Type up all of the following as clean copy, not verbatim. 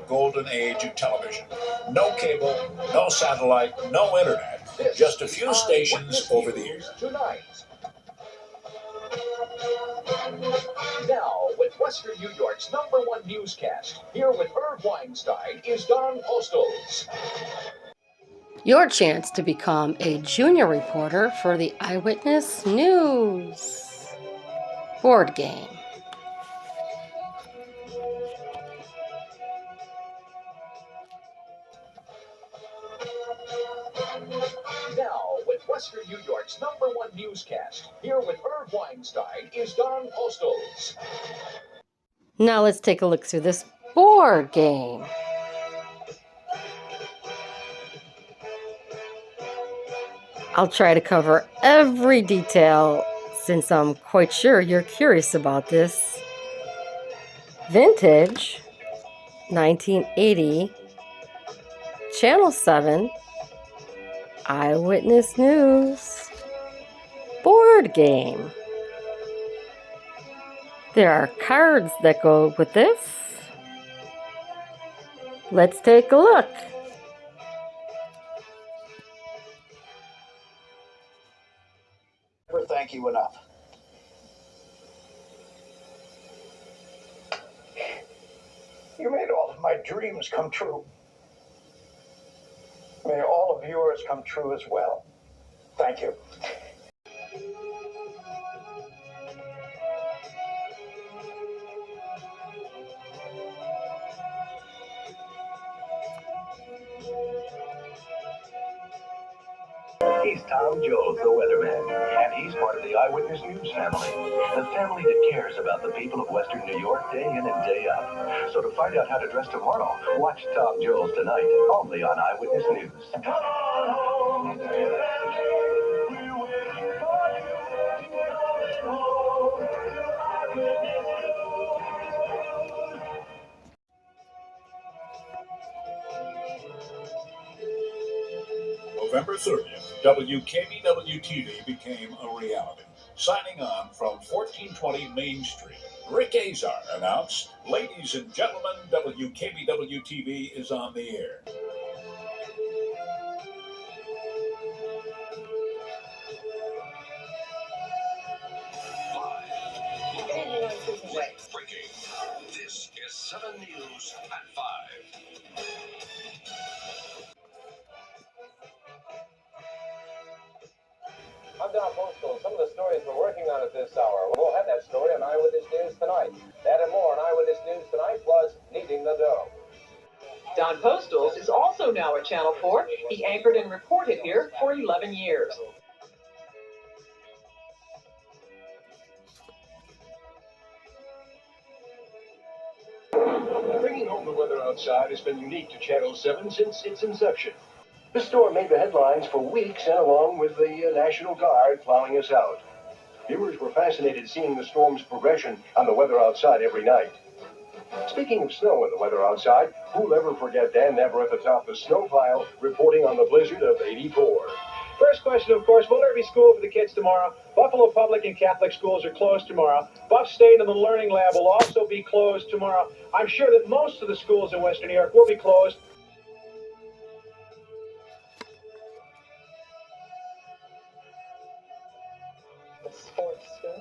golden age of television. No cable, no satellite, no internet, just a few stations over the air. Tonight. Now, with Western New York's #1 newscast, here with Irv Weinstein is Don Postles. Your chance to become a junior reporter for the Eyewitness News board game. Now, with Western New York's #1 newscast, here with Irv Weinstein is Don Postles. Now let's take a look through this board game. I'll try to cover every detail since I'm quite sure you're curious about this. Vintage, 1980, Channel 7, Eyewitness News, board game. There are cards that go with this. Let's take a look. Never thank you enough. You made all of my dreams come true. May all of yours come true as well. Thank you. He's Tom Jones, the weatherman, and he's part of the Eyewitness News family, the family that cares about the people of Western New York day in and day out. So to find out how to dress tomorrow, watch Tom Jones tonight, only on Eyewitness News. Come on home, November 30th, WKBW-TV became a reality. Signing on from 1420 Main Street, Rick Azar announced, "Ladies and gentlemen, WKBW-TV is on the air." Breaking. This is 7 News at 5. I'm Don Postal. Some of the stories we're working on at this hour. We'll have that story on Eyewitness News tonight. That and more on Eyewitness News tonight, plus Kneading the Dough. Don Postles is also now at Channel 4. He anchored and reported here for 11 years. Bringing home the weather outside has been unique to Channel 7 since its inception. This storm made the headlines for weeks, and along with the National Guard plowing us out. Viewers were fascinated seeing the storm's progression on the weather outside every night. Speaking of snow and the weather outside, who'll ever forget Dan Never at the top of the snow pile reporting on the blizzard of '84. First question, of course, will there be school for the kids tomorrow? Buffalo Public and Catholic schools are closed tomorrow. Buff State and the Learning Lab will also be closed tomorrow. I'm sure that most of the schools in Western New York will be closed.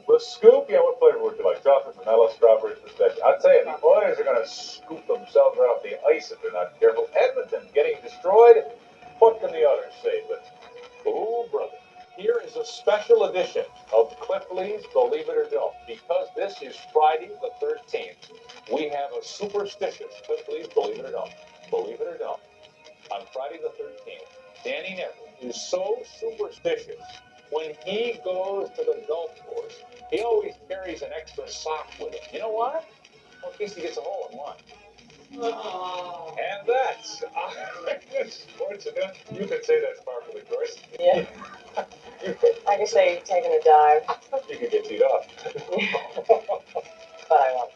The scoop, yeah, what flavor would you like? Chocolate, vanilla, strawberry, pistachio. I'll tell you, the Oilers are going to scoop themselves right off the ice if they're not careful. Edmonton getting destroyed. What can the others say? But, oh, brother. Here is a special edition of Cliff Lee's Believe It or Don't. Because this is Friday the 13th, we have a superstitious Cliff Lee's Believe It or Don't. Believe it or don't. On Friday the 13th, Danny Neville is so superstitious. When he goes to the golf course, he always carries an extra sock with him. You know why? Well, in case he gets a hole in one. Oh. And that's sports. You could say that's powerfully, Joyce. Yeah. I could say taking a dive. You could get teed off. But I won't.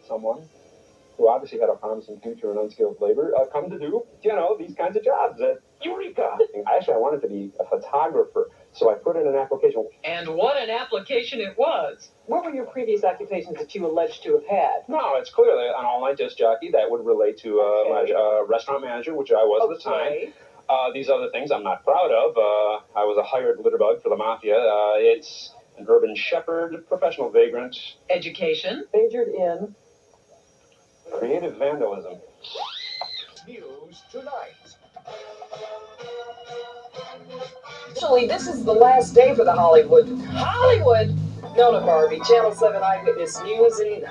Someone who obviously had a promising future in unskilled labor come to do, these kinds of jobs. Eureka! Actually, I wanted to be a photographer. So I put in an application. And what an application it was. What were your previous occupations that you alleged to have had? No, it's clearly an all-night disc jockey. That would relate to my restaurant manager, which I was at the time. These other things I'm not proud of. I was a hired litterbug for the mafia. It's an urban shepherd, professional vagrant. Education? Majored in? Creative vandalism. News tonight. Actually, this is the last day for the Hollywood. Nona Barbie, Channel 7 Eyewitness News in...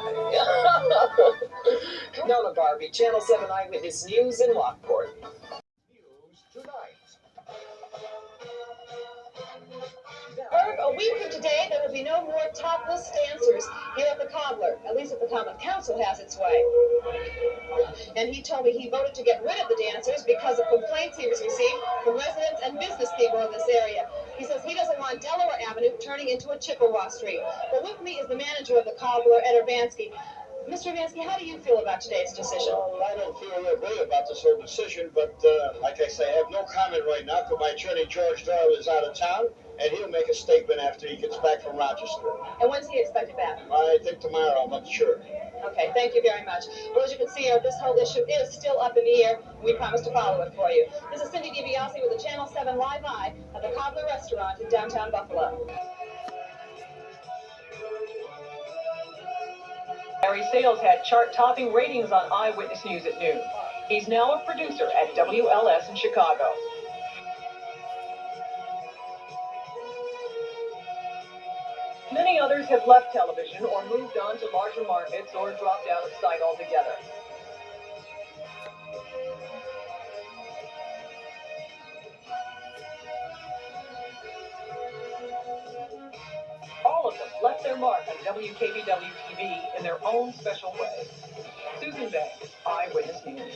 Nona Barbie, Channel 7 Eyewitness News in Lockport. News tonight. Irv, a week from today, there will be no more topless dancers here at the Cobbler, at least if the Common Council has its way. And he told me he voted to get rid of the dancers because of complaints he was received from residents and business people in this area. He says he doesn't want Delaware Avenue turning into a Chippewa Street. But with me is the manager of the Cobbler, Ed Urbanski. Mr. Urbanski, how do you feel about today's decision? Well, I don't feel real great about this whole decision, but like I say, I have no comment right now because my attorney, George Doyle, is out of town, and he'll make a statement after he gets back from Rochester. And when's he expected back? I think tomorrow, I'm not sure. Okay, thank you very much. Well, as you can see, this whole issue is still up in the air. We promise to follow it for you. This is Cindy DiBiase with the Channel 7 Live Eye at the Cobbler Restaurant in downtown Buffalo. Larry Sales had chart-topping ratings on Eyewitness News at noon. He's now a producer at WLS in Chicago. Many others have left television or moved on to larger markets or dropped out of sight altogether. All of them left their mark on WKBW-TV in their own special way. Susan Banks, Eyewitness News.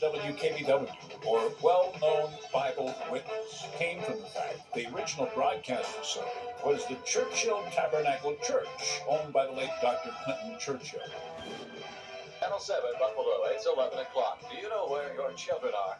WKBW, or well-known Bible witness, came from the fact the original broadcast facility was the Churchill Tabernacle Church, owned by the late Dr. Clinton Churchill. Channel 7, Buffalo, it's 11 o'clock. Do you know where your children are?